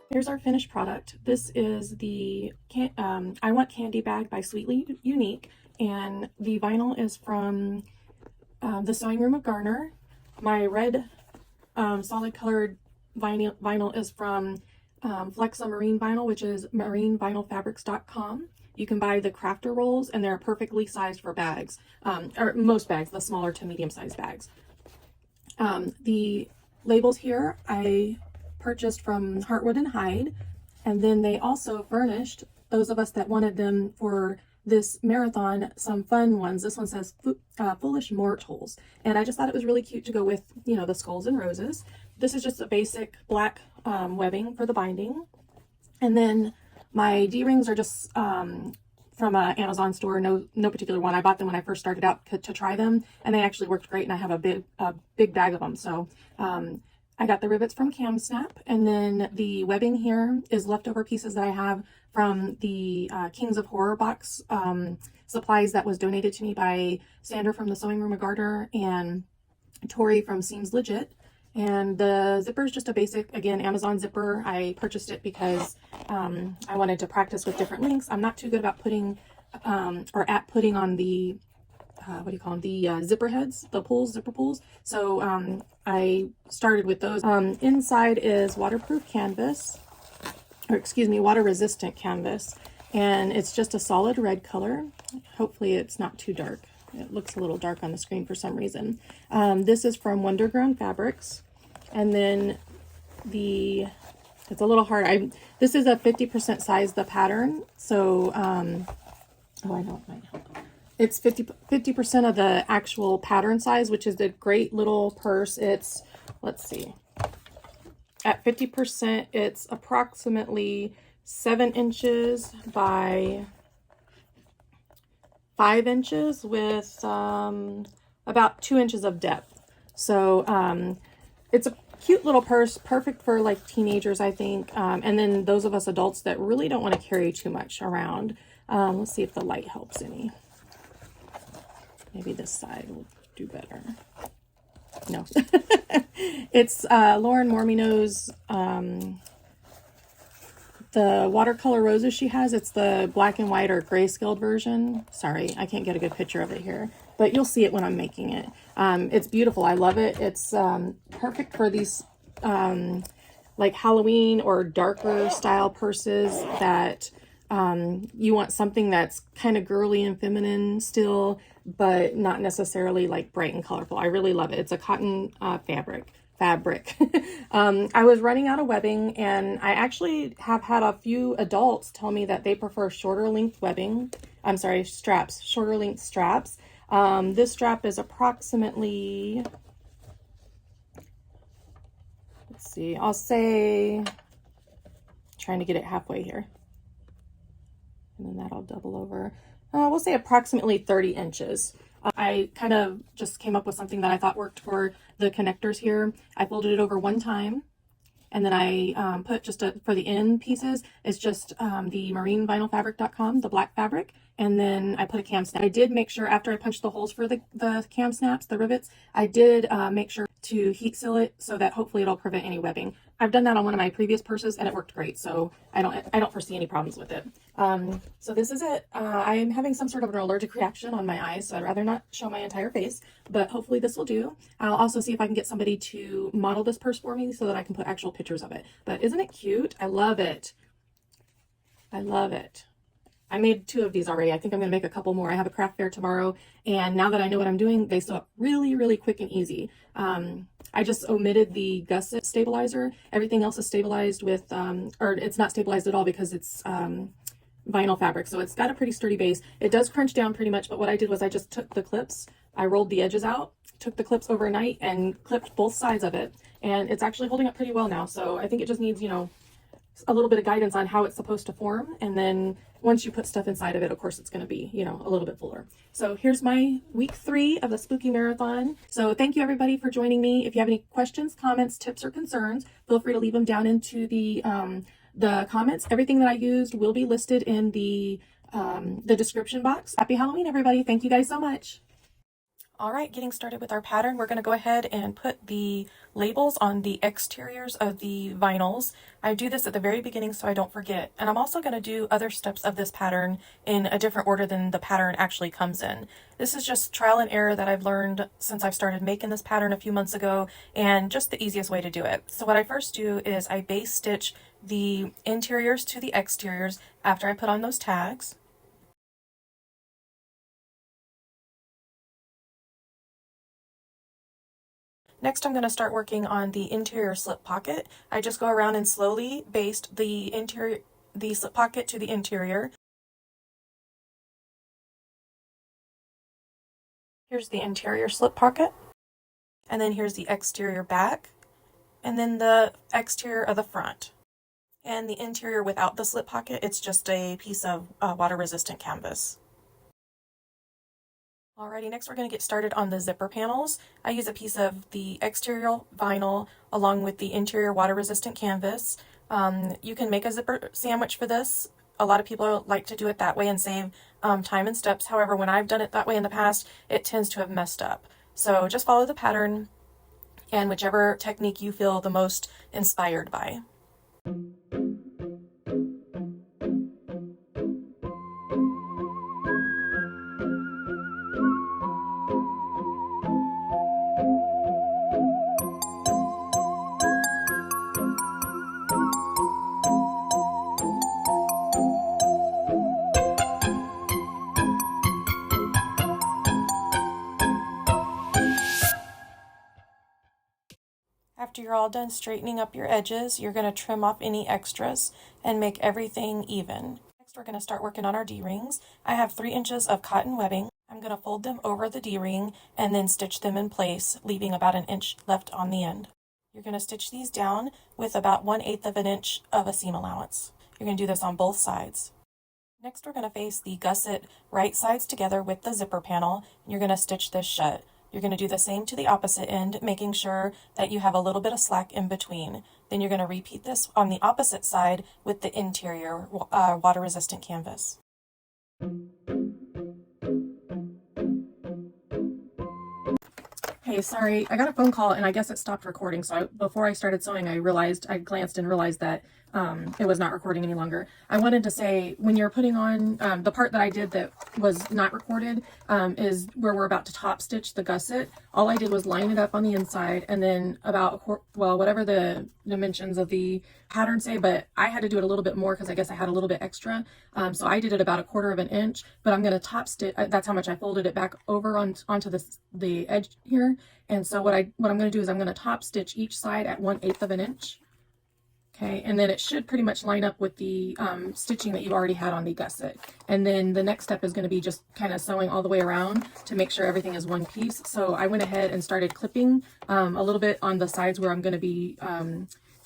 Here's our finished product. This is the I Want Candy bag by Sweetly Unique, and the vinyl is from the Sewing Room of Garner. My red solid colored vinyl is from Flexa Marine Vinyl, which is marinevinylfabrics.com. You can buy the crafter rolls, and they're perfectly sized for bags, or most bags, the smaller to medium sized bags. The labels here I purchased from Heartwood and Hyde, and then they also furnished those of us that wanted them for this marathon some fun ones. This one says Foolish Mortals, and I just thought it was really cute to go with, you know, the skulls and roses. This is just a basic black webbing for the binding, and then my D-rings are just from an Amazon store, no particular one. I bought them when I first started out to try them, and they actually worked great, and I have a big bag of them. So I got the rivets from CamSnap, and then the webbing here is leftover pieces that I have from the Kings of Horror box supplies that was donated to me by Sander from the Sewing Room of Garter and Tori from Seems Legit. And the zipper is just a basic, again, Amazon zipper. I purchased it because I wanted to practice with different lengths. I'm not too good about putting putting on the what do you call them, the zipper heads, the pulls, zipper pulls. So I started with those. Inside is waterproof canvas, or excuse me, water resistant canvas, and it's just a solid red color. Hopefully it's not too dark. It looks a little dark on the screen for some reason. This is from Wonderground Fabrics, and then it's a little hard. This is a 50% size, the pattern. So oh, I know it might help. It's 50% of the actual pattern size, which is the great little purse. It's, let's see, at 50%, it's approximately 7 inches by 5 inches with about 2 inches of depth. So it's a cute little purse, perfect for like teenagers, I think. And then those of us adults that really don't want to carry too much around. Let's see if the light helps any. Maybe this side will do better. No. It's Lauren Mormino's, the watercolor roses she has. It's the black and white or grayscaled version. Sorry, I can't get a good picture of it here, but you'll see it when I'm making it. It's beautiful. I love it. It's perfect for these like Halloween or darker style purses that you want something that's kind of girly and feminine still, but not necessarily like bright and colorful. I really love it. It's a cotton fabric. I was running out of webbing, and I actually have had a few adults tell me that they prefer shorter length webbing. I'm sorry, straps, shorter length straps. This strap is approximately, let's see, I'll say, trying to get it halfway here. And then that'll double over. We'll say approximately 30 inches. I kind of just came up with something that I thought worked for the connectors here. I folded it over one time, and then I put just for the end pieces, it's just the marinevinylfabric.com, the black fabric, and then I put a cam snap. I did make sure after I punched the holes for the cam snaps, the rivets, I did make sure to heat seal it so that hopefully it'll prevent any webbing. I've done that on one of my previous purses and it worked great, so I don't foresee any problems with it. So this is it. I am having some sort of an allergic reaction on my eyes, so I'd rather not show my entire face, but hopefully this will do. I'll also see if I can get somebody to model this purse for me so that I can put actual pictures of it. But isn't it cute? I love it. I love it. I made 2 of these already. I think I'm going to make a couple more. I have a craft fair tomorrow, and now that I know what I'm doing, they sew up really, really quick and easy. I just omitted the gusset stabilizer. Everything else is stabilized with, or it's not stabilized at all because it's vinyl fabric, so it's got a pretty sturdy base. It does crunch down pretty much, but what I did was I just took the clips, I rolled the edges out, took the clips overnight, and clipped both sides of it, and it's actually holding up pretty well now. So I think it just needs, you know, a little bit of guidance on how it's supposed to form, and then once you put stuff inside of it, of course it's going to be, you know, a little bit fuller. So here's my week 3 of the Spooky Marathon. So thank you everybody for joining me. If you have any questions, comments, tips, or concerns, feel free to leave them down into the The comments, everything that I used will be listed in the description box. Happy Halloween, everybody. Thank you guys so much. All right, getting started with our pattern, we're going to go ahead and put the labels on the exteriors of the vinyls. I do this at the very beginning so I don't forget. And I'm also going to do other steps of this pattern in a different order than the pattern actually comes in. This is just trial and error that I've learned since I've started making this pattern a few months ago, and just the easiest way to do it. So what I first do is I base stitch the interiors to the exteriors after I put on those tags. Next, I'm going to start working on the interior slip pocket. I just go around and slowly baste the slip pocket to the interior. Here's the interior slip pocket, and then here's the exterior back, and then the exterior of the front. And the interior without the slip pocket, it's just a piece of water-resistant canvas. Alrighty, next we're going to get started on the zipper panels. I use a piece of the exterior vinyl along with the interior water-resistant canvas. You can make a zipper sandwich for this. A lot of people like to do it that way and save time and steps. However, when I've done it that way in the past, it tends to have messed up. So just follow the pattern and whichever technique you feel the most inspired by. After you're all done straightening up your edges, you're going to trim off any extras and make everything even. Next, we're going to start working on our D-rings. I have 3 inches of cotton webbing. I'm going to fold them over the D-ring and then stitch them in place, leaving about 1 inch left on the end. You're going to stitch these down with about 1/8 of an inch of a seam allowance. You're going to do this on both sides. Next, we're going to face the gusset right sides together with the zipper panel, and you're going to stitch this shut. You're going to do the same to the opposite end, making sure that you have a little bit of slack in between. Then you're going to repeat this on the opposite side with the interior water-resistant canvas. Hey, sorry, I got a phone call and I guess it stopped recording. So before I started sewing, I glanced and realized that it was not recording any longer. I wanted to say, when you're putting on the part that I did that was not recorded is where we're about to top stitch the gusset. All I did was line it up on the inside, and then about whatever the dimensions of the pattern say, but I had to do it a little bit more because I guess I had a little bit extra. So I did it about 1/4 of an inch, but I'm going to top stitch. That's how much I folded it back over onto the edge here. And so what I'm going to do is I'm going to top stitch each side at 1/8 of an inch. Okay, and then it should pretty much line up with the stitching that you've already had on the gusset. And then the next step is going to be just kind of sewing all the way around to make sure everything is one piece. So I went ahead and started clipping a little bit on the sides where I'm going to be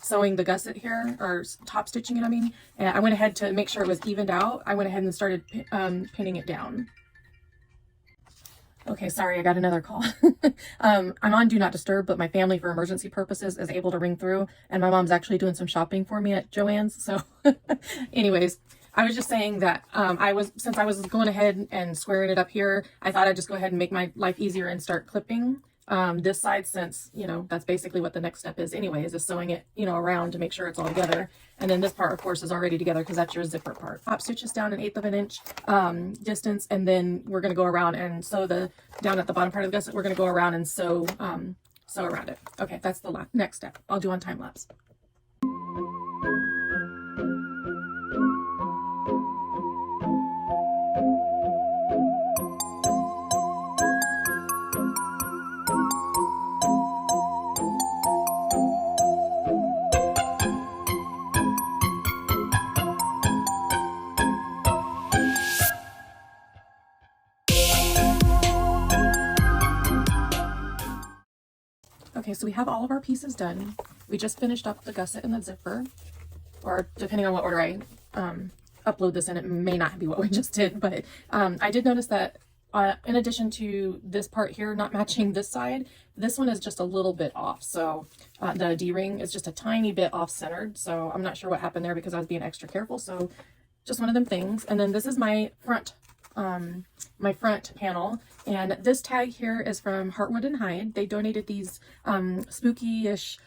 sewing the gusset here, or top stitching it, I mean. And I went ahead to make sure it was evened out. I went ahead and started pinning it down. Okay, sorry, I got another call. I'm on Do Not Disturb, but my family, for emergency purposes, is able to ring through, and my mom's actually doing some shopping for me at Joann's. So anyways, I was just saying that since I was going ahead and squaring it up here, I thought I'd just go ahead and make my life easier and start clipping this side, since, you know, that's basically what the next step is anyways, is sewing it, you know, around to make sure it's all together. And then this part, of course, is already together because that's your zipper part. Top stitch is down 1/8 of an inch distance, and then we're going to go around and sew down at the bottom part of the gusset. We're going to go around and sew around it. Okay, that's the next step. I'll do on time lapse. Okay, so we have all of our pieces done. We just finished up the gusset and the zipper, or depending on what order I upload this in, it may not be what we just did, but I did notice that in addition to this part here not matching this side, this one is just a little bit off. So the D-ring is just a tiny bit off-centered. So I'm not sure what happened there because I was being extra careful. So just one of them things. And then this is my front panel, and this tag here is from Heartwood and Hide. They donated these spooky-ish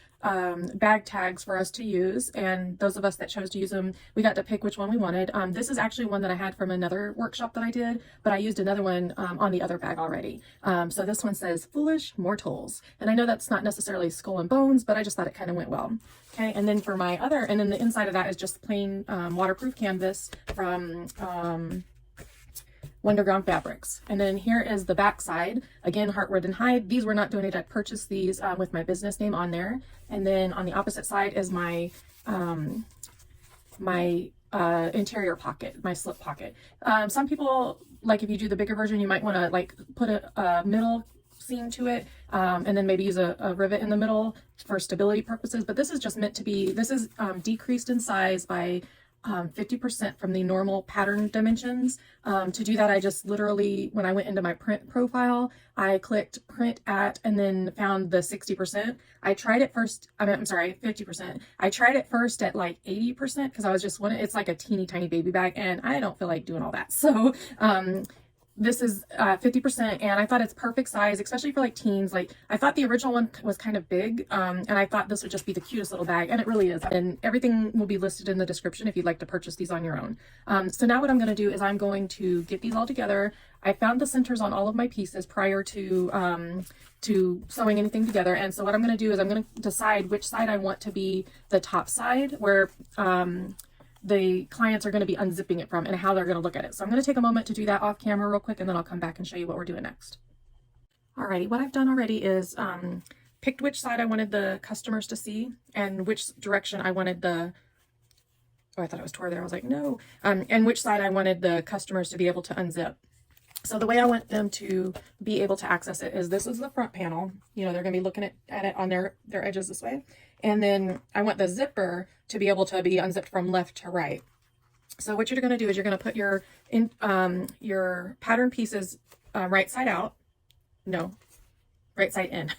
bag tags for us to use, and those of us that chose to use them, we got to pick which one we wanted. This is actually one that I had from another workshop that I did, but I used another one on the other bag already. So this one says Foolish Mortals, and I know that's not necessarily skull and bones, but I just thought it kind of went well. Okay, and then for my other, and then the inside of that is just plain waterproof canvas from Wonderground Fabrics. And then here is the back side. Again, Heartwood and Hide. These were not donated. I purchased these with my business name on there. And then on the opposite side is my interior pocket, my slip pocket. Some people, like if you do the bigger version, you might want to like put a middle seam to it and then maybe use a rivet in the middle for stability purposes. But this is just meant to be, this is decreased in size by 50% from the normal pattern dimensions. To do that, I just literally, when I went into my print profile, I clicked print at and then found the 60%. I tried it first, I'm sorry, 50%. I tried it first at like 80% because I was just wanting, it's like a teeny tiny baby bag and I don't feel like doing all that. So this is 50%, and I thought it's perfect size, especially for like teens. Like I thought the original one was kind of big, and I thought this would just be the cutest little bag, and it really is. And everything will be listed in the description if you'd like to purchase these on your own. So now what I'm going to do is I'm going to get these all together. I found the centers on all of my pieces prior to sewing anything together, and so what I'm going to do is I'm going to decide which side I want to be the top side, where the clients are going to be unzipping it from and how they're going to look at it. So I'm going to take a moment to do that off camera real quick, and then I'll come back and show you what we're doing next. Alrighty, what I've done already is picked which side I wanted the customers to see and which direction I wanted the, oh, I thought it was toward there. I was like, no. And which side I wanted the customers to be able to unzip. So the way I want them to be able to access it is this is the front panel. You know, they're going to be looking at it on their edges this way. And then I want the zipper to be able to be unzipped from left to right. So what you're going to do is you're going to put your pattern pieces right side out. No, right side in.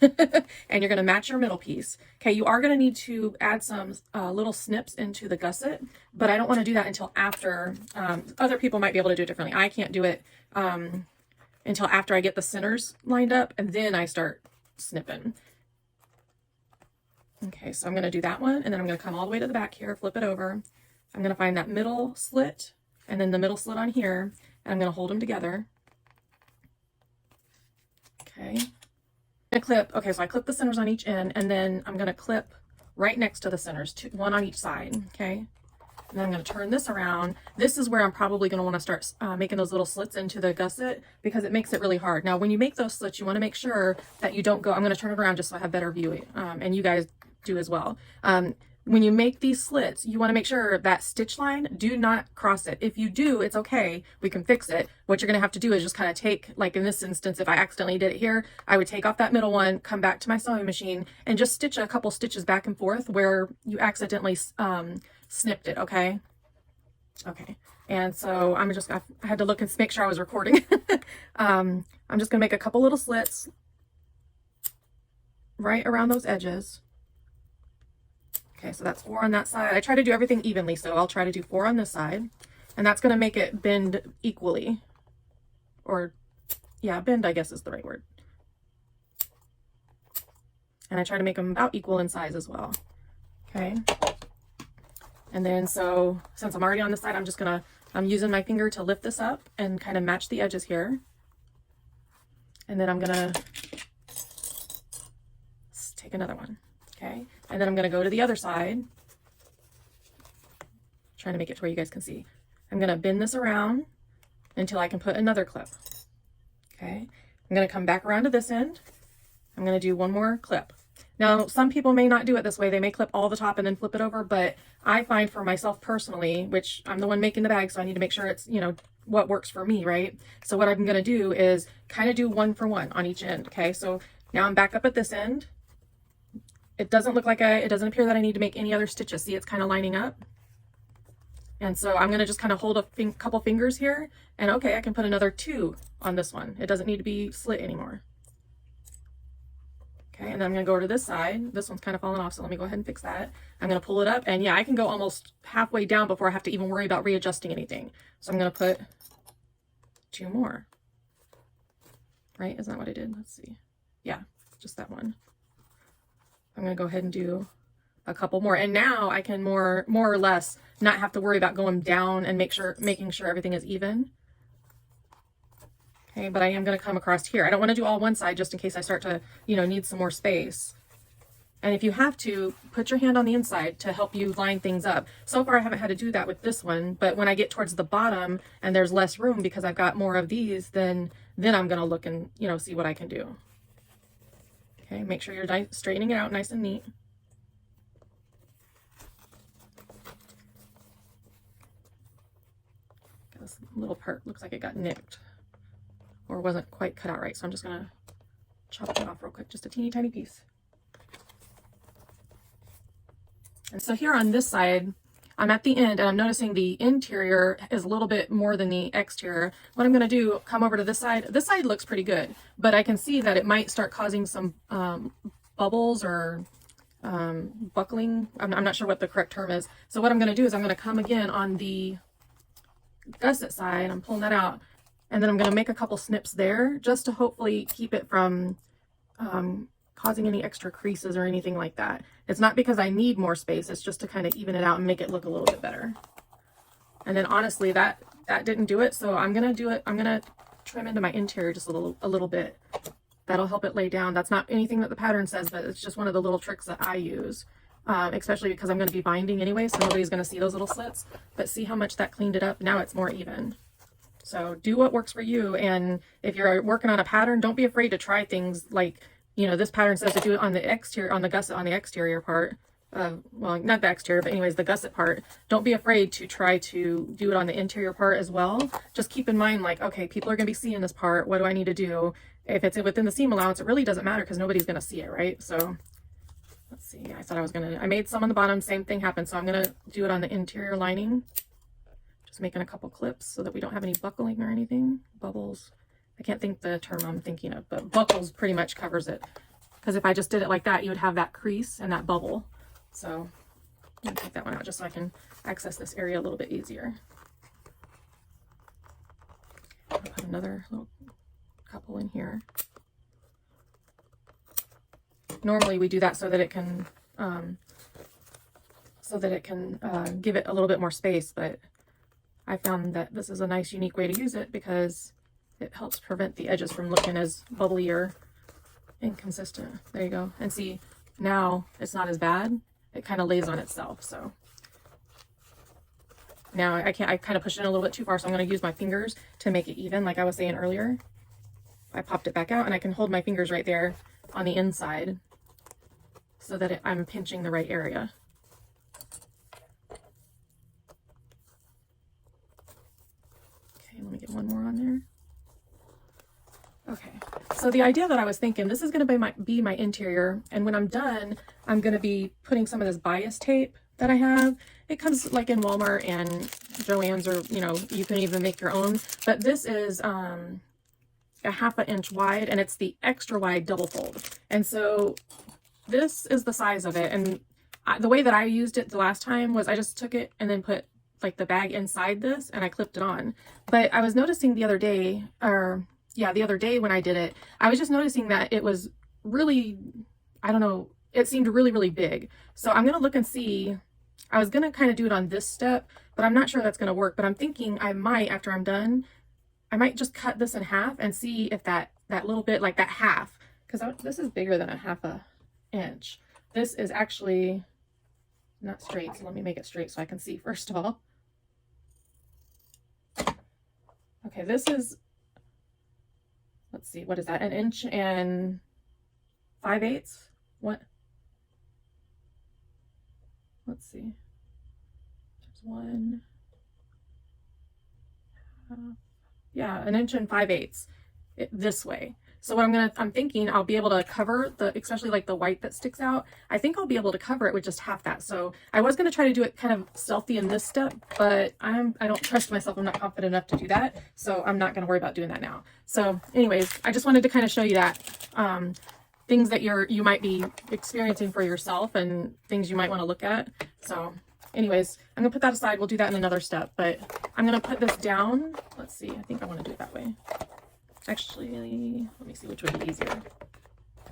And you're going to match your middle piece. Okay, you are going to need to add some little snips into the gusset, but I don't want to do that until after. Other people might be able to do it differently. I can't do it until after I get the centers lined up, and then I start snipping. Okay, so I'm going to do that one, and then I'm going to come all the way to the back here, flip it over. I'm going to find that middle slit, and then the middle slit on here, and I'm going to hold them together. Okay. I'm going to clip, okay, so I clip the centers on each end, and then I'm going to clip right next to the centers, one on each side, okay? And then I'm going to turn this around. This is where I'm probably going to want to start making those little slits into the gusset because it makes it really hard. Now, when you make those slits, you want to make sure that you don't go, I'm going to turn it around just so I have better view, and you guys do as well. When you make these slits, you want to make sure that stitch line, do not cross it. If you do, it's okay. We can fix it. What you're going to have to do is just kind of take, like in this instance, if I accidentally did it here, I would take off that middle one, come back to my sewing machine, and just stitch a couple stitches back and forth where you accidentally snipped it, okay? Okay. And so I had to look and make sure I was recording. I'm just going to make a couple little slits right around those edges. Okay, so that's 4 on that side. I try to do everything evenly, so I'll try to do 4 on this side, and that's going to make it bend equally. Or, yeah, bend I guess is the right word. And I try to make them about equal in size as well. Okay. And then so, since I'm already on this side, I'm using my finger to lift this up and kind of match the edges here. And then I'm going to take another one. Okay, and then I'm going to go to the other side, trying to make it to where you guys can see. I'm going to bend this around until I can put another clip. Okay, I'm going to come back around to this end. I'm going to do one more clip. Now, some people may not do it this way. They may clip all the top and then flip it over, but I find for myself personally, which I'm the one making the bag, so I need to make sure it's, you know, what works for me, right? So what I'm going to do is kind of do 1 for 1 on each end. Okay, so now I'm back up at this end. It doesn't look like it doesn't appear that I need to make any other stitches. See, it's kind of lining up. And so I'm gonna just kind of hold a couple fingers here, and okay, I can put another 2 on this one. It doesn't need to be slit anymore. Okay, and then I'm gonna go over to this side. This one's kind of falling off, so let me go ahead and fix that. I'm gonna pull it up, and yeah, I can go almost halfway down before I have to even worry about readjusting anything. So I'm gonna put 2 more. Right, isn't that what I did? Let's see. Yeah, just that one. I'm gonna go ahead and do a couple more, and now I can more or less not have to worry about going down and making sure everything is even. Okay, but I am going to come across here. I don't want to do all one side just in case I start to, you know, need some more space. And if you have to, put your hand on the inside to help you line things up. So far I haven't had to do that with this one, but when I get towards the bottom and there's less room because I've got more of these, then I'm going to look and, you know, see what I can do. Okay, make sure you're straightening it out nice and neat. This little part looks like it got nicked or wasn't quite cut out right, so I'm just gonna chop it off real quick, just a teeny tiny piece. And so here on this side, I'm at the end and I'm noticing the interior is a little bit more than the exterior. What I'm gonna do, come over to this side. This side looks pretty good, but I can see that it might start causing some bubbles or buckling. I'm not sure what the correct term is. So what I'm gonna do is I'm gonna come again on the gusset side. I'm pulling that out, and then I'm going to make a couple snips there just to hopefully keep it from causing any extra creases or anything like that. It's not because I need more space, it's just to kind of even it out and make it look a little bit better. And then honestly that didn't do it, so I'm going to do it. I'm going to trim into my interior just a little bit. That'll help it lay down. That's not anything that the pattern says, but it's just one of the little tricks that I use. Especially because I'm going to be binding anyway, so nobody's going to see those little slits. But see how much that cleaned it up? Now it's more even. So do what works for you, and if you're working on a pattern, don't be afraid to try things like, you know, this pattern says to do it on the exterior, on the gusset, on the exterior part. Well, not the exterior, but anyways, the gusset part. Don't be afraid to try to do it on the interior part as well. Just keep in mind, like, okay, people are going to be seeing this part. What do I need to do? If it's within the seam allowance, it really doesn't matter because nobody's going to see it, right? So let's see, I made some on the bottom, same thing happened. So I'm going to do it on the interior lining. Just making a couple clips so that we don't have any buckling or anything. Bubbles. I can't think the term I'm thinking of, but buckles pretty much covers it. Because if I just did it like that, you would have that crease and that bubble. So I'm going to take that one out just so I can access this area a little bit easier. I'll put another little couple in here. Normally we do that so that it can give it a little bit more space, but I found that this is a nice unique way to use it because it helps prevent the edges from looking as bubbly or inconsistent. There you go. And see, now it's not as bad. It kind of lays on itself. So now I kind of pushed it in a little bit too far, so I'm going to use my fingers to make it even, like I was saying earlier. I popped it back out, and I can hold my fingers right there on the inside so that I'm pinching the right area. Okay, let me get one more on there. Okay, so the idea that I was thinking, this is going to be my interior, and when I'm done, I'm going to be putting some of this bias tape that I have. It comes like in Walmart and Joann's, or, you know, you can even make your own, but this is a 1/2 inch wide, and it's the extra wide double fold. And so this is the size of it, and the way that I used it the last time was I just took it and then put like the bag inside this and I clipped it on. But I was noticing the other day, the other day when I did it, I was just noticing that it was really, I don't know, it seemed really, really big. So I'm going to look and see. I was going to kind of do it on this step, but I'm not sure that's going to work. But I'm thinking I might, after I'm done, I might just cut this in half and see if that little bit, like that half, because this is bigger than a 1/2 inch. This is actually not straight, so let me make it straight so I can see first of all. Okay, this is, let's see, what is that? 1 inch and 5/8? What? Let's see. There's one. Yeah, 1 inch and 5/8 this way. So what I'm thinking I'll be able to cover especially like the white that sticks out. I think I'll be able to cover it with just half that. So I was going to try to do it kind of stealthy in this step, but I don't trust myself. I'm not confident enough to do that. So I'm not going to worry about doing that now. So anyways, I just wanted to kind of show you that, things that you might be experiencing for yourself and things you might want to look at. So anyways, I'm gonna put that aside. We'll do that in another step, but I'm gonna put this down. Let's see, I think I want to do it that way. Actually, let me see which would be easier.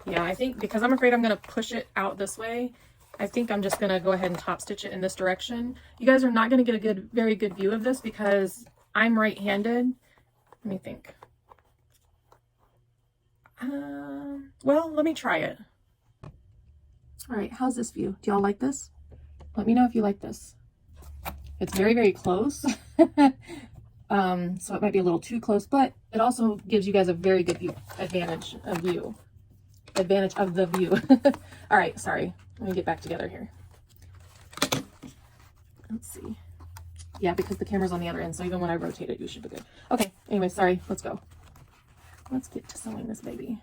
Yeah, I think because I'm afraid I'm gonna push it out this way, I think I'm just gonna go ahead and top stitch it in this direction. You guys are not gonna get a very good view of this because I'm right-handed. Let me think. Well, let me try it. All right, how's this view? Do y'all like this? Let me know if you like this. It's very, very close. So it might be a little too close, but it also gives you guys a very good view, advantage of the view. All right, sorry. Let me get back together here. Let's see. Yeah, because the camera's on the other end, so even when I rotate it, you should be good. Okay, anyway, sorry. Let's go. Let's get to sewing this baby.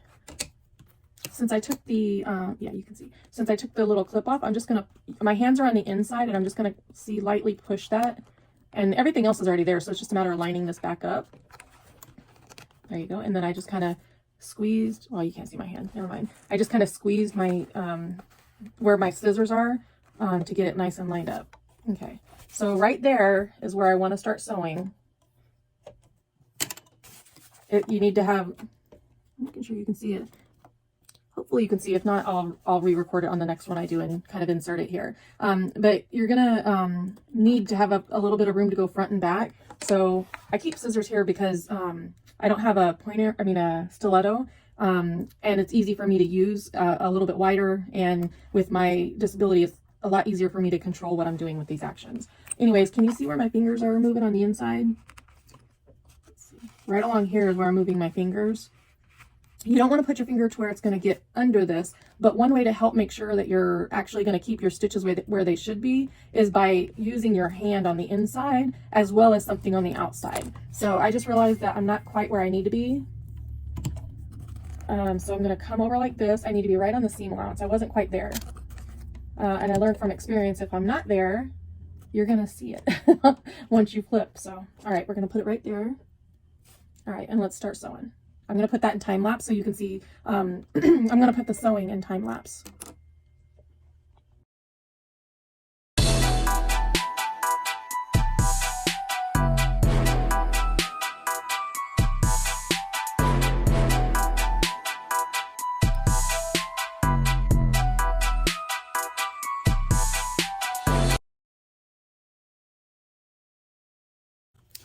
Since I took the, yeah, you can see. Since I took the little clip off, I'm just going to, my hands are on the inside, and I'm just going to lightly push that. And everything else is already there, so it's just a matter of lining this back up. There you go. And then I just kind of squeezed, well, you can't see my hand. Never mind. I just kind of squeezed my, where my scissors are to get it nice and lined up. Okay. So right there is where I want to start sewing. You need to have, I'm making sure you can see it. Hopefully you can see. If not, I'll re-record it on the next one I do and kind of insert it here. But you're gonna need to have a little bit of room to go front and back. So I keep scissors here because I don't have a a stiletto, and it's easy for me to use a little bit wider. And with my disability, it's a lot easier for me to control what I'm doing with these actions. Anyways, can you see where my fingers are moving on the inside? Let's see. Right along here is where I'm moving my fingers. You don't want to put your finger to where it's going to get under this, but one way to help make sure that you're actually going to keep your stitches where they should be is by using your hand on the inside as well as something on the outside. So I just realized that I'm not quite where I need to be. So I'm going to come over like this. I need to be right on the seam allowance. I wasn't quite there. And I learned from experience, if I'm not there, you're going to see it once you flip. So, all right, we're going to put it right there. All right, and let's start sewing. I'm going to put that in time lapse so you can see. I'm going to put the sewing in time lapse.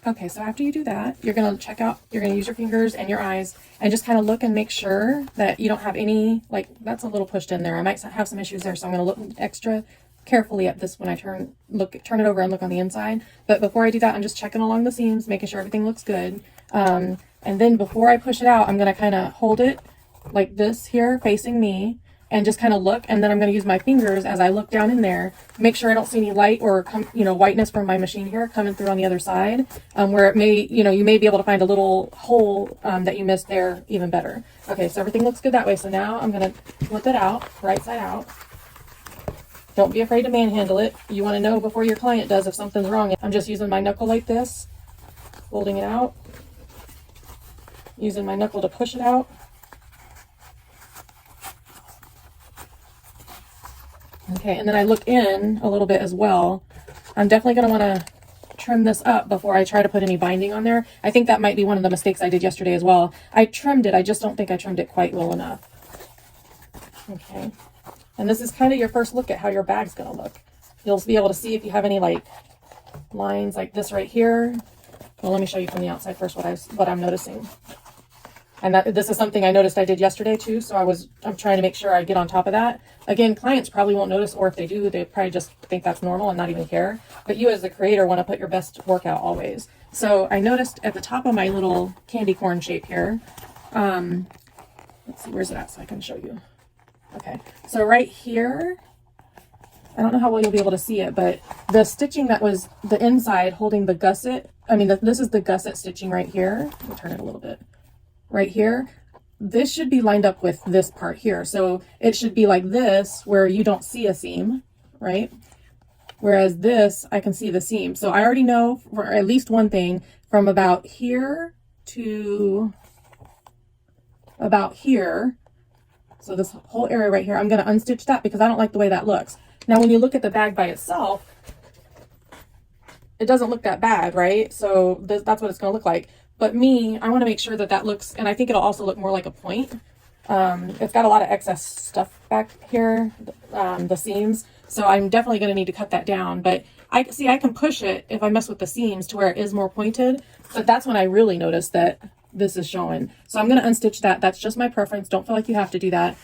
Okay, so after you do that, you're going to use your fingers and your eyes and just kind of look and make sure that you don't have any, like, that's a little pushed in there. I might have some issues there, so I'm going to look extra carefully at this when I turn it over and look on the inside. But before I do that, I'm just checking along the seams, making sure everything looks good. And then before I push it out, I'm going to kind of hold it like this here, facing me, and just kind of look, and then I'm going to use my fingers as I look down in there, make sure I don't see any light or whiteness from my machine here coming through on the other side, where it may, you may be able to find a little hole that you missed there even better. Okay, so everything looks good that way. So now I'm going to flip it out, right side out. Don't be afraid to manhandle it. You want to know before your client does if something's wrong. I'm just using my knuckle like this, folding it out, using my knuckle to push it out. Okay, and then I look in a little bit as well. I'm definitely going to want to trim this up before I try to put any binding on there. I think that might be one of the mistakes I did yesterday as well. I trimmed it, I just don't think I trimmed it quite well enough. Okay, and this is kind of your first look at how your bag's going to look. You'll be able to see if you have any like lines like this right here. Well, let me show you from the outside first what I'm noticing. And this is something I noticed I did yesterday too, so I'm trying to make sure I get on top of that. Again, clients probably won't notice, or if they do, they probably just think that's normal and not even care. But you as the creator want to put your best work out always. So I noticed at the top of my little candy corn shape here, let's see, where's it at so I can show you. Okay, so right here, I don't know how well you'll be able to see it, but the stitching that was the inside holding the gusset, this is the gusset stitching right here. Let me turn it a little bit. Right here, this should be lined up with this part here. So it should be like this, where you don't see a seam, right? Whereas this, I can see the seam. So I already know for at least one thing, from about here to about here. So this whole area right here, I'm going to unstitch that because I don't like the way that looks. Now, when you look at the bag by itself, it doesn't look that bad, right? So that's what it's going to look like. But me, I want to make sure that that looks, and I think it'll also look more like a point. It's got a lot of excess stuff back here, the seams. So I'm definitely going to need to cut that down. But I can push it if I mess with the seams to where it is more pointed. But that's when I really notice that this is showing. So I'm going to unstitch that. That's just my preference. Don't feel like you have to do that.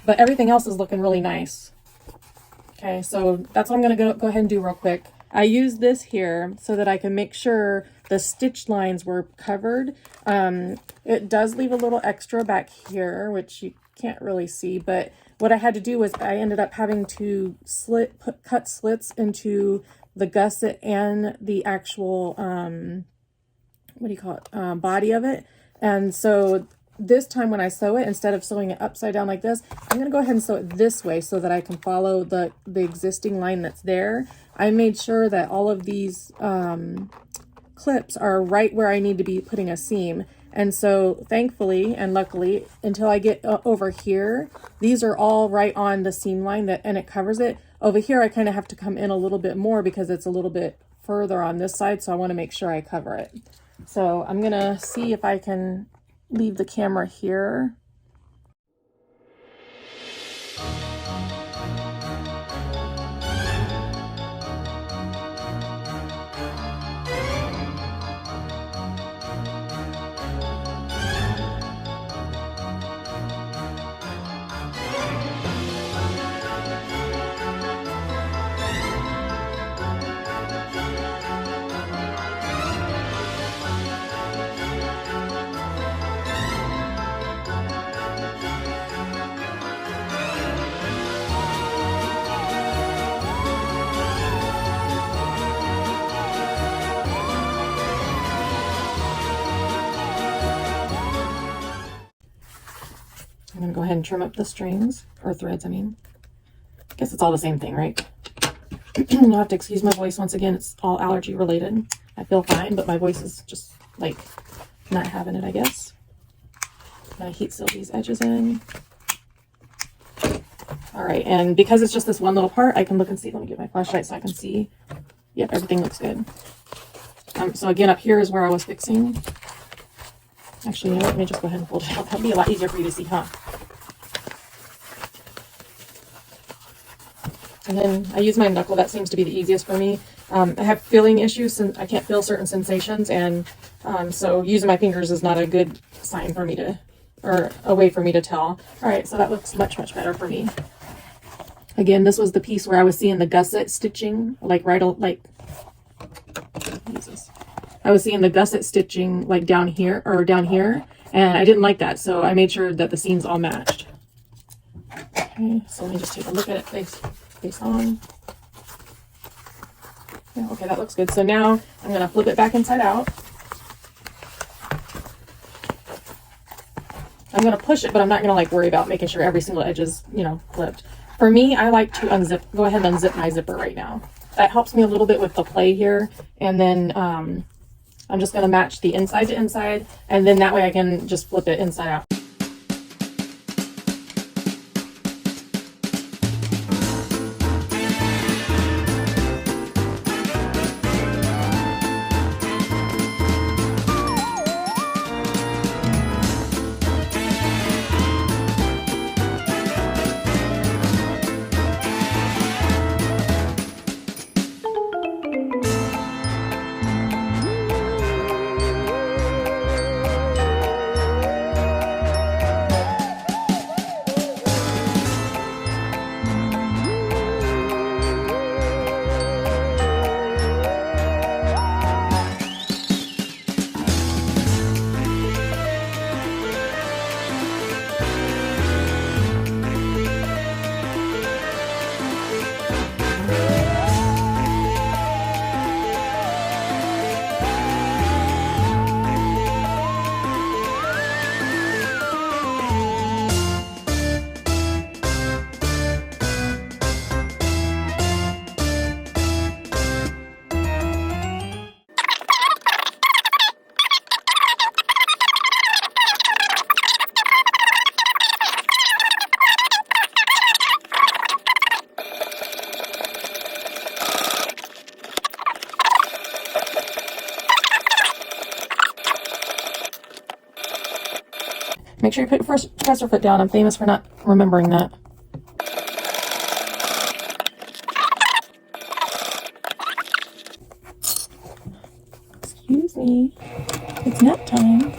But everything else is looking really nice. Okay, so that's what I'm going to go ahead and do real quick. I use this here so that I can make sure the stitch lines were covered. It does leave a little extra back here, which you can't really see, but what I had to do was I ended up having to cut slits into the gusset and the actual, what do you call it, body of it. And so this time when I sew it, instead of sewing it upside down like this, I'm going to go ahead and sew it this way so that I can follow the existing line that's there. I made sure that all of these clips are right where I need to be putting a seam. And so thankfully and luckily, until I get over here, these are all right on the seam line and it covers it. Over here, I kind of have to come in a little bit more because it's a little bit further on this side. So I want to make sure I cover it. So I'm going to see if I can leave the camera here. I'm going to go ahead and trim up the strings, or threads, I mean. I guess it's all the same thing, right? You'll have to excuse my voice once again. It's all allergy related. I feel fine, but my voice is just like not having it, I guess. I'm going to heat seal these edges in. All right, and because it's just this one little part, I can look and see. Let me get my flashlight so I can see. Yep, everything looks good. So again, up here is where I was fixing. Actually, you know what? Let me just go ahead and fold it out. That'll be a lot easier for you to see, huh? And then I use my knuckle. That seems to be the easiest for me. I have feeling issues and I can't feel certain sensations. And so using my fingers is not a good sign for me to, or a way for me to tell. All right, so that looks much, much better for me. Again, this was the piece where I was seeing the gusset stitching, Jesus. I was seeing the gusset stitching like down here, and I didn't like that. So I made sure that the seams all matched. Okay, so let me just take a look at it face on. Yeah, okay, that looks good. So now I'm going to flip it back inside out. I'm going to push it, but I'm not going to like worry about making sure every single edge is, you know, flipped. For me, I like to go ahead and unzip my zipper right now. That helps me a little bit with the play here. And then I'm just going to match the inside to inside, and then that way I can just flip it inside out. Make sure you put your presser foot down. I'm famous for not remembering that. Excuse me. It's nap time.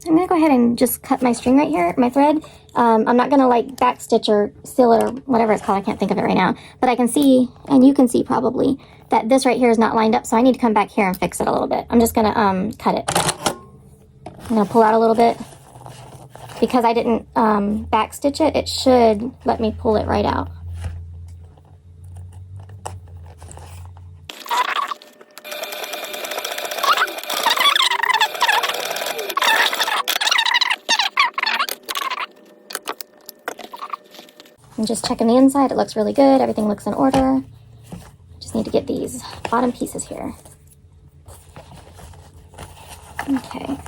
I'm gonna go ahead and just cut my string right here, my thread. I'm not gonna like back stitch or seal it or whatever it's called. I can't think of it right now. But I can see, and you can see probably, that this right here is not lined up. So I need to come back here and fix it a little bit. I'm just gonna cut it. I'm gonna pull out a little bit. Because I didn't back stitch it, it should let me pull it right out. I'm just checking the inside. It looks really good. Everything looks in order. Just need to get these bottom pieces here. Okay.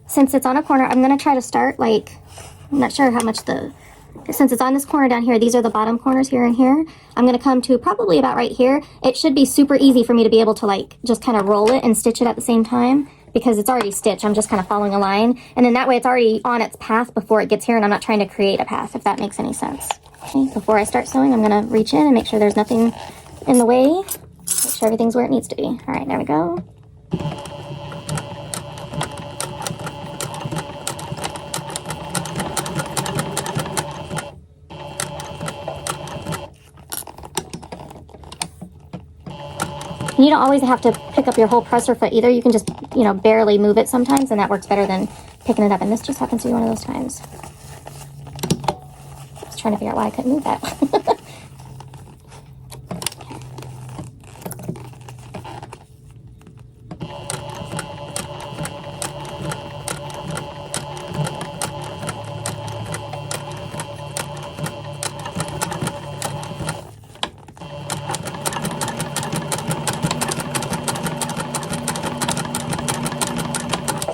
Since it's on a corner, I'm going to try to start like, I'm not sure how much since it's on this corner down here, these are the bottom corners here and here. I'm going to come to probably about right here. It should be super easy for me to be able to like just kind of roll it and stitch it at the same time. Because it's already stitched, I'm just kind of following a line. And then that way it's already on its path before it gets here, and I'm not trying to create a path, if that makes any sense. Okay, before I start sewing, I'm gonna reach in and make sure there's nothing in the way. Make sure everything's where it needs to be. All right, there we go. And you don't always have to pick up your whole presser foot either. You can just, you know, barely move it sometimes, and that works better than picking it up. And this just happens to be one of those times. I was trying to figure out why I couldn't move that.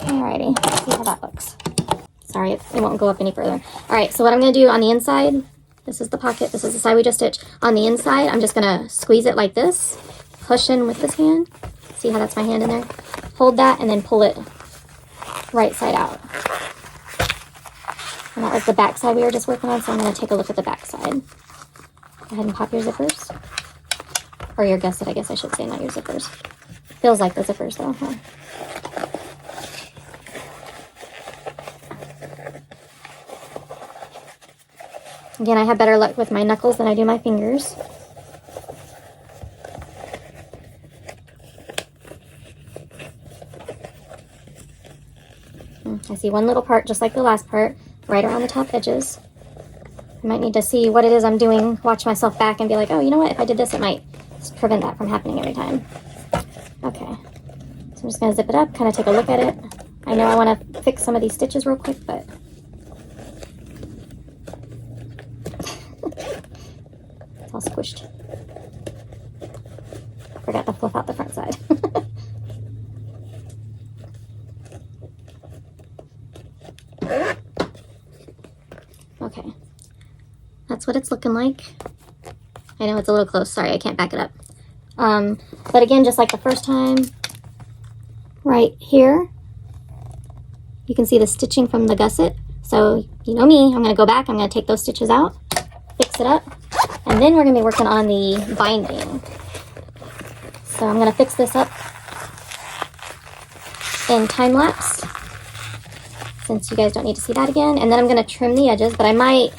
Alrighty, let's see how that looks. Sorry, it won't go up any further. Alright, so what I'm going to do on the inside, this is the pocket, this is the side we just stitched. On the inside, I'm just going to squeeze it like this, push in with this hand. See how that's my hand in there? Hold that and then pull it right side out. And that was the back side we were just working on, so I'm going to take a look at the back side. Go ahead and pop your zippers. Or your gusset, I guess I should say, not your zippers. Feels like the zippers though, huh? Again, I have better luck with my knuckles than I do my fingers. I see one little part, just like the last part, right around the top edges. I might need to see what it is I'm doing, watch myself back and be like, oh, you know what, if I did this, it might prevent that from happening every time. Okay, so I'm just going to zip it up, kind of take a look at it. I know I want to fix some of these stitches real quick, but it's all squished. Forgot to fluff out the front side. Okay, that's what it's looking like. I know it's a little close, sorry, I can't back it up. But again, just like the first time, right here, you can see the stitching from the gusset. So, you know me, I'm going to go back, I'm going to take those stitches out, fix it up, and then we're going to be working on the binding. So I'm going to fix this up in time lapse, since you guys don't need to see that again. And then I'm going to trim the edges, but I might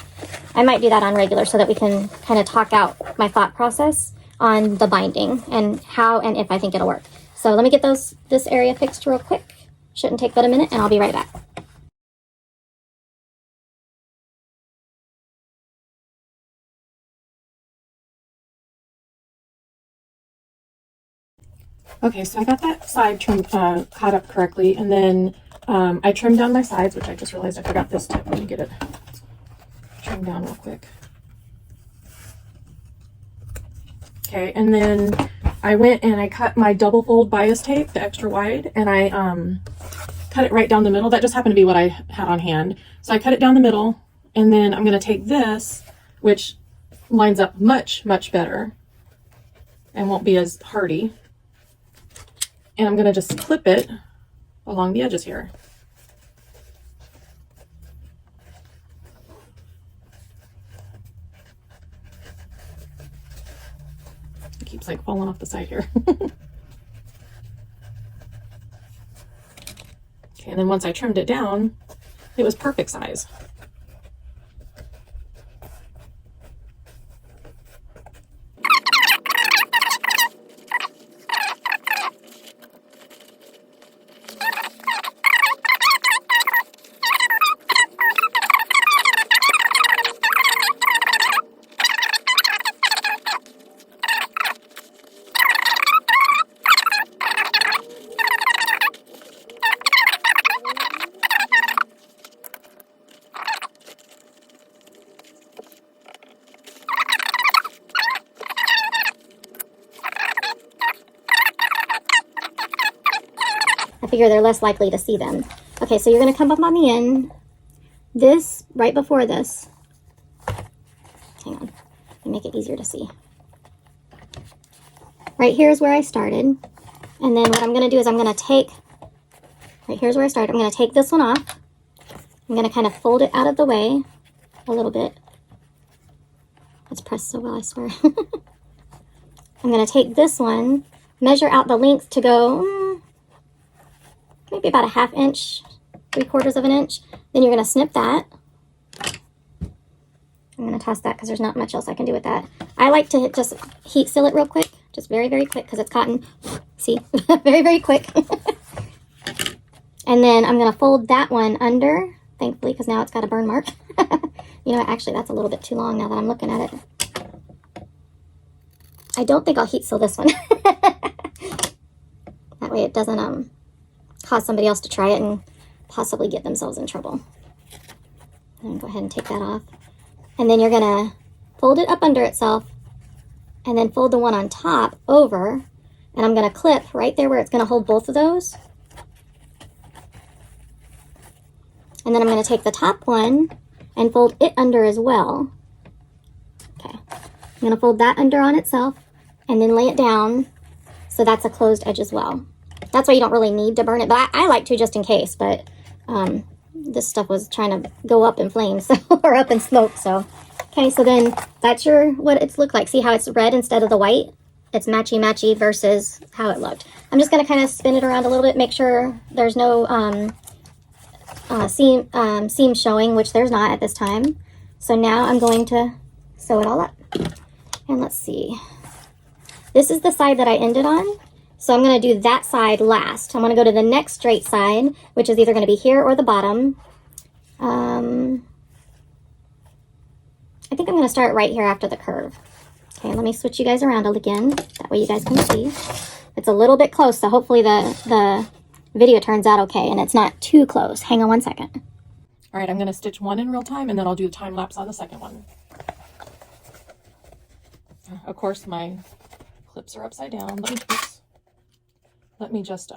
do that on regular so that we can kind of talk out my thought process on the binding and how and if I think it'll work. So let me get this area fixed real quick. Shouldn't take but a minute, and I'll be right back. Okay, so I got that side trim caught up correctly, and then I trimmed down my sides, which I just realized I forgot this tip. Let me get it. come down real quick. Okay, and then I went and I cut my double fold bias tape, the extra wide, and I cut it right down the middle. That just happened to be what I had on hand. So I cut it down the middle, and then I'm going to take this, which lines up much, much better and won't be as hardy. And I'm going to just clip it along the edges here. It keeps like falling off the side here. Okay, and then once I trimmed it down, it was perfect size. I figure they're less likely to see them. Okay, so you're going to come up on the end. This, right before this. Hang on. Let me make it easier to see. Right here is where I started. And then what I'm going to do is I'm going to take, right here's where I started. I'm going to take this one off. I'm going to kind of fold it out of the way a little bit. It's pressed so well, I swear. I'm going to take this one, measure out the length to go maybe about a 1/2 inch, 3/4 of an inch. Then you're going to snip that. I'm going to toss that because there's not much else I can do with that. I like to just heat seal it real quick, just very, very quick because it's cotton. See, very, very quick. And then I'm going to fold that one under, thankfully, because now it's got a burn mark. You know, actually, that's a little bit too long now that I'm looking at it. I don't think I'll heat seal this one. That way it doesn't cause somebody else to try it and possibly get themselves in trouble. And go ahead and take that off. And then you're going to fold it up under itself and then fold the one on top over. And I'm going to clip right there where it's going to hold both of those. And then I'm going to take the top one and fold it under as well. Okay. I'm going to fold that under on itself and then lay it down so that's a closed edge as well. That's why you don't really need to burn it, but I like to just in case, but this stuff was trying to go up in flames or up in smoke, so. Okay, so then that's what it's looked like. See how it's red instead of the white? It's matchy-matchy versus how it looked. I'm just going to kind of spin it around a little bit, make sure there's no seam showing, which there's not at this time. So now I'm going to sew it all up. And let's see. This is the side that I ended on. So I'm going to do that side last. I'm going to go to the next straight side, which is either going to be here or the bottom. I think I'm going to start right here after the curve. Okay, let me switch you guys around again. That way you guys can see. It's a little bit close, so hopefully the video turns out okay and it's not too close. Hang on one second. All right, I'm going to stitch one in real time and then I'll do the time lapse on the second one. Of course, my clips are upside down. Let me just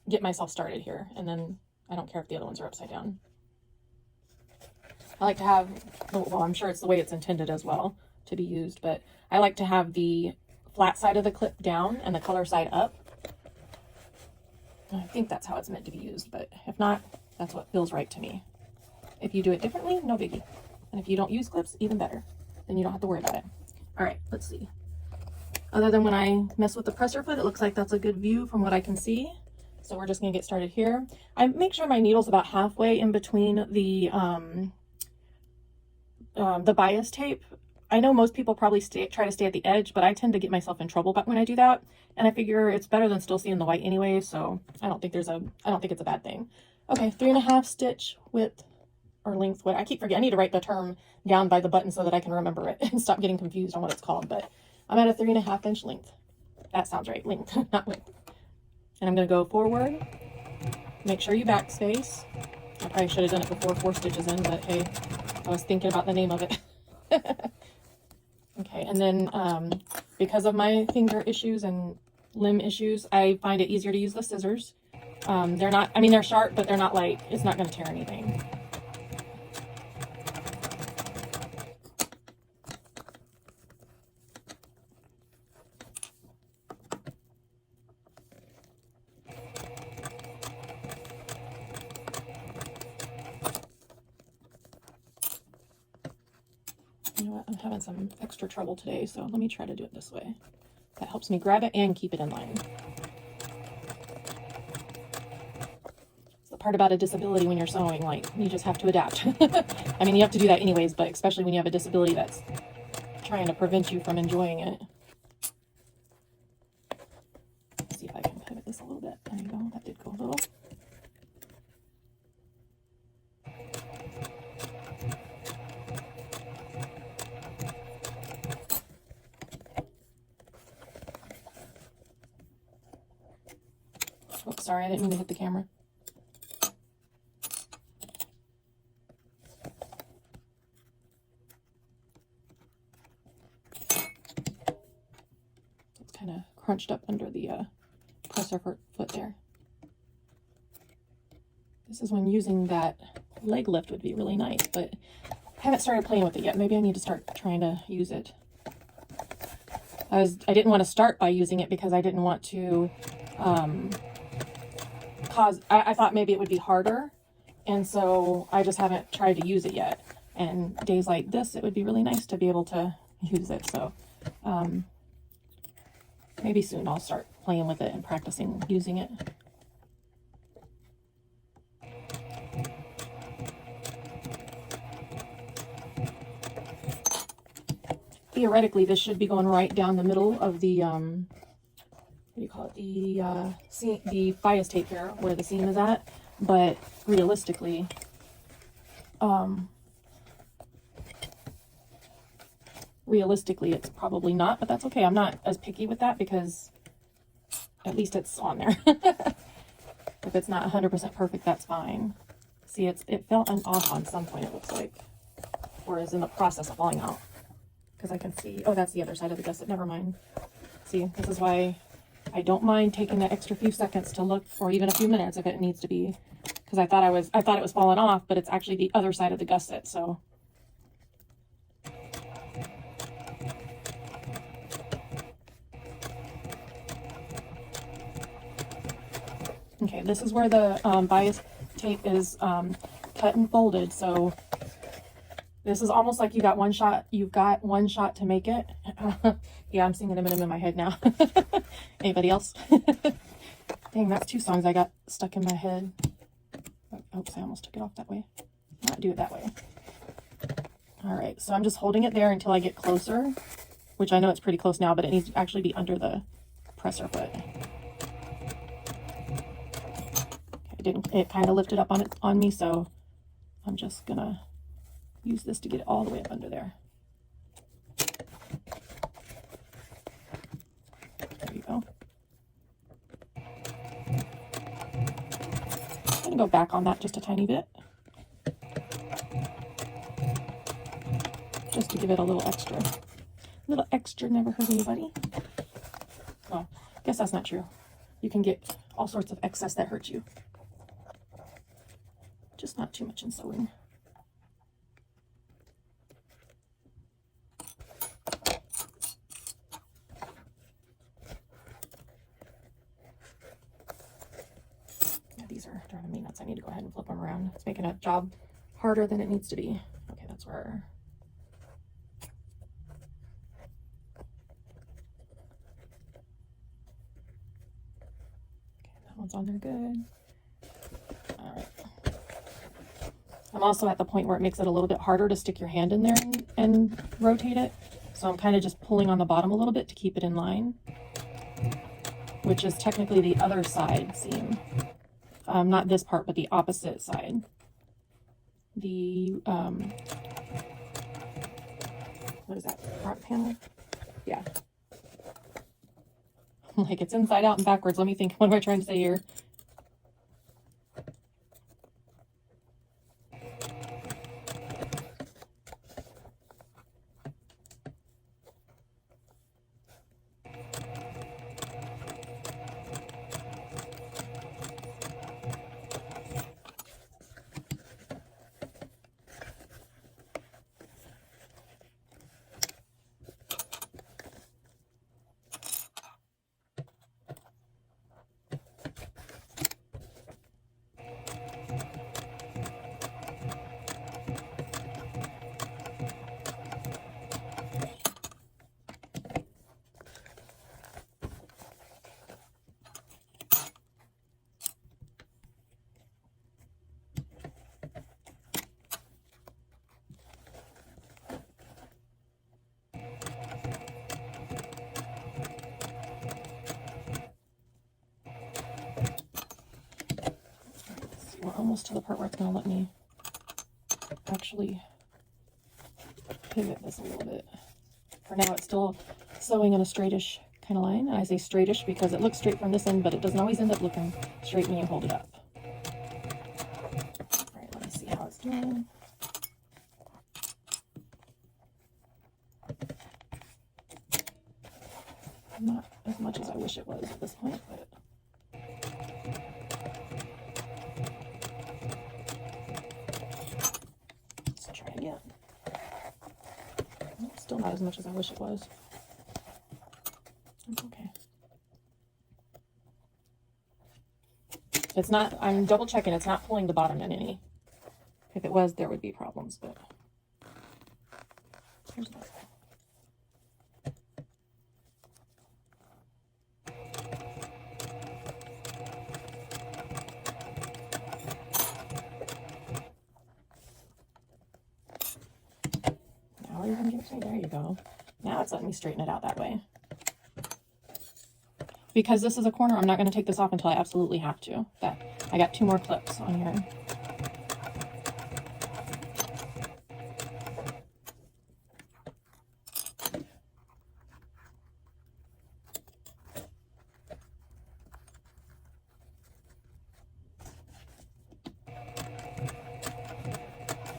get myself started here, and then I don't care if the other ones are upside down. I like to have, well, I'm sure it's the way it's intended as well to be used, but I like to have the flat side of the clip down and the color side up. I think that's how it's meant to be used, but if not, that's what feels right to me. If you do it differently, no biggie. And if you don't use clips, even better. Then you don't have to worry about it. All right, let's see. Other than when I mess with the presser foot, it looks like that's a good view from what I can see. So we're just gonna get started here. I make sure my needle's about halfway in between the bias tape. I know most people probably try to stay at the edge, but I tend to get myself in trouble when I do that. And I figure it's better than still seeing the white anyway, so I don't think it's a bad thing. Okay, 3.5 stitch width or length width. I keep forgetting. I need to write the term down by the button so that I can remember it and stop getting confused on what it's called. But I'm at a 3.5 inch length. That sounds right. Length, not width. And I'm going to go forward. Make sure you backspace. I probably should have done it before 4 stitches in, but hey, I was thinking about the name of it. Okay, and then because of my finger issues and limb issues, I find it easier to use the scissors. They're not, I mean, they're sharp, but they're not like, it's not going to tear anything. You know what, I'm having some extra trouble today, so let me try to do it this way. That helps me grab it and keep it in line. It's the part about a disability when you're sewing, like, you just have to adapt. I mean, you have to do that anyways, but especially when you have a disability that's trying to prevent you from enjoying it. Let's see if I can pivot this a little bit. There you go, that did go a little. Oops, sorry, I didn't mean to hit the camera. It's kind of crunched up under the presser foot there. This is when using that leg lift would be really nice, but I haven't started playing with it yet. Maybe I need to start trying to use it. I didn't want to start by using it because I didn't want to I thought maybe it would be harder, and so I just haven't tried to use it yet. And days like this, it would be really nice to be able to use it. So maybe soon I'll start playing with it and practicing using it. Theoretically, this should be going right down the middle of the what do you call it, the bias tape here where the seam is at, but realistically it's probably not, but that's okay. I'm not as picky with that because at least it's on there. If it's not 100% perfect, that's fine. See, it fell off on some point, it looks like, or is in the process of falling out, because I can see, oh, that's the other side of the gusset, never mind. See, this is why I don't mind taking the extra few seconds to look, or even a few minutes if it needs to be, because I thought it was falling off, but it's actually the other side of the gusset. So okay, this is where the bias tape is cut and folded. So this is almost like you've got one shot to make it. Yeah, I'm singing them in my head now. Anybody else? Dang, that's 2 songs I got stuck in my head. Oops, I almost took it off that way. Not do it that way. All right, so I'm just holding it there until I get closer, which I know it's pretty close now, but it needs to actually be under the presser foot. Okay, it kind of lifted up on me, so I'm just gonna use this to get it all the way up under there. There you go. I'm gonna go back on that just a tiny bit, just to give it a little extra. A little extra never hurt anybody. Well, I guess that's not true. You can get all sorts of excess that hurts you. Just not too much in sewing. Yeah, these are driving me nuts. I need to go ahead and flip them around. It's making a job harder than it needs to be. Okay, that's where... Okay, that one's on there good. All right. I'm also at the point where it makes it a little bit harder to stick your hand in there and rotate it. So I'm kind of just pulling on the bottom a little bit to keep it in line, which is technically the other side seam. Not this part, but the opposite side. The, what is that, front panel? Yeah. Like, it's inside out and backwards. Let me think, what am I trying to say here? We're almost to the part where it's going to let me actually pivot this a little bit. For now, it's still sewing in a straightish kind of line. And I say straightish because it looks straight from this end, but it doesn't always end up looking straight when you hold it up. All right, let me see how it's doing. Not as much as I wish it was at this point, but let's try again. Still not as much as I wish it was. That's okay. It's not, I'm double checking, it's not pulling the bottom in any. If it was, there would be problems, but here's that. Now you can get it, there you go. Now it's letting me straighten it out that way. Because this is a corner, I'm not going to take this off until I absolutely have to. I got 2 more clips on here.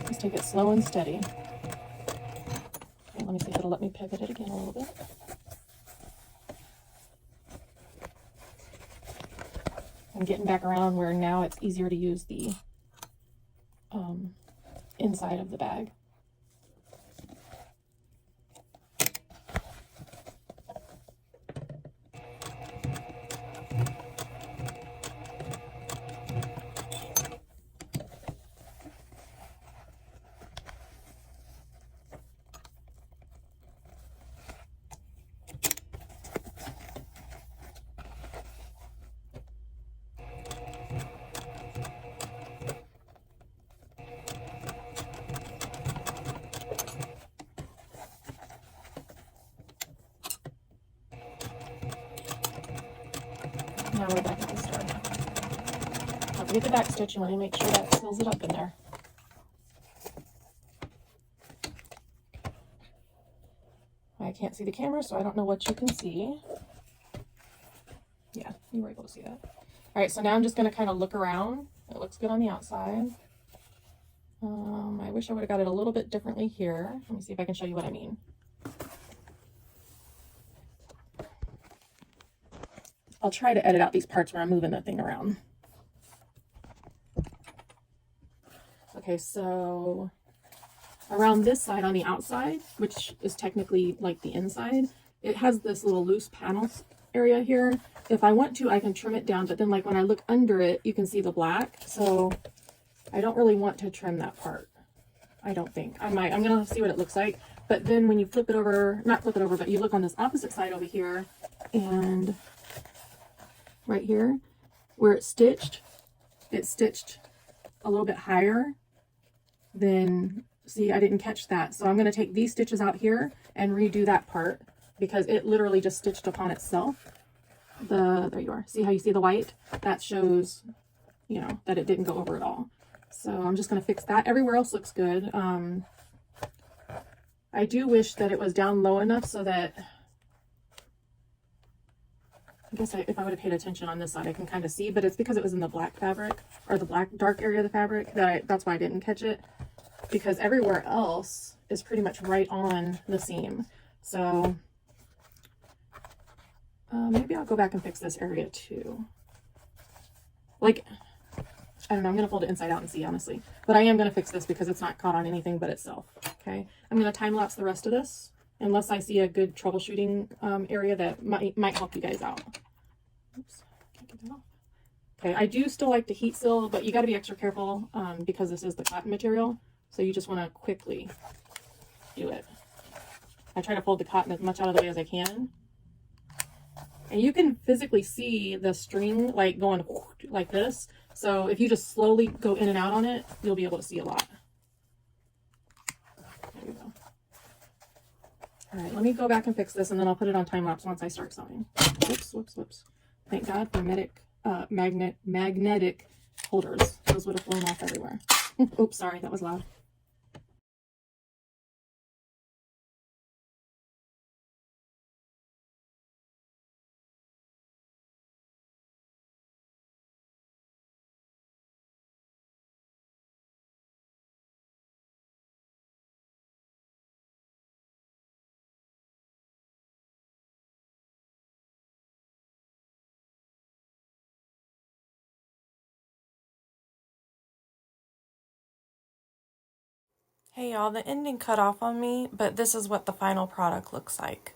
Just take it slow and steady. Okay, let me see if it'll let me pivot it again a little bit. I'm getting back around where now it's easier to use the inside of the bag. Now we're back at the start. Don't forget the back stitch. You want to make sure that seals it up in there. I can't see the camera, so I don't know what you can see. Yeah, you were able to see that. All right, so now I'm just going to kind of look around. It looks good on the outside. I wish I would have got it a little bit differently here. Let me see if I can show you what I mean. I'll try to edit out these parts where I'm moving the thing around. Okay, so around this side on the outside, which is technically like the inside, it has this little loose panels area here. If I want to, I can trim it down, but then like when I look under it, you can see the black. So I don't really want to trim that part. I don't think. I'm gonna see what it looks like. But then when you flip it over, not flip it over, but you look on this opposite side over here, and right here where it's stitched a little bit higher than, see, I didn't catch that. So I'm going to take these stitches out here and redo that part because it literally just stitched upon itself. There you are. See how you see the white? That shows, you know, that it didn't go over at all. So I'm just going to fix that. Everywhere else looks good. I do wish that it was down low enough so that, I guess if I would have paid attention on this side, I can kind of see, but it's because it was in the black fabric, or the black dark area of the fabric, that's why I didn't catch it, because everywhere else is pretty much right on the seam. So maybe I'll go back and fix this area too. Like, I don't know, I'm going to fold it inside out and see, honestly. But I am going to fix this because it's not caught on anything but itself, okay? I'm going to time lapse the rest of this, unless I see a good troubleshooting area that might help you guys out. Oops, can't get that off. Okay, I do still like to heat seal, but you got to be extra careful because this is the cotton material. So you just want to quickly do it. I try to fold the cotton as much out of the way as I can. And you can physically see the string like going like this. So if you just slowly go in and out on it, you'll be able to see a lot. There you go. All right, let me go back and fix this, and then I'll put it on time lapse once I start sewing. Whoops, whoops, whoops. Thank God for magnetic holders. Those would have blown off everywhere. Oops, sorry, that was loud. Hey y'all, the ending cut off on me, but this is what the final product looks like.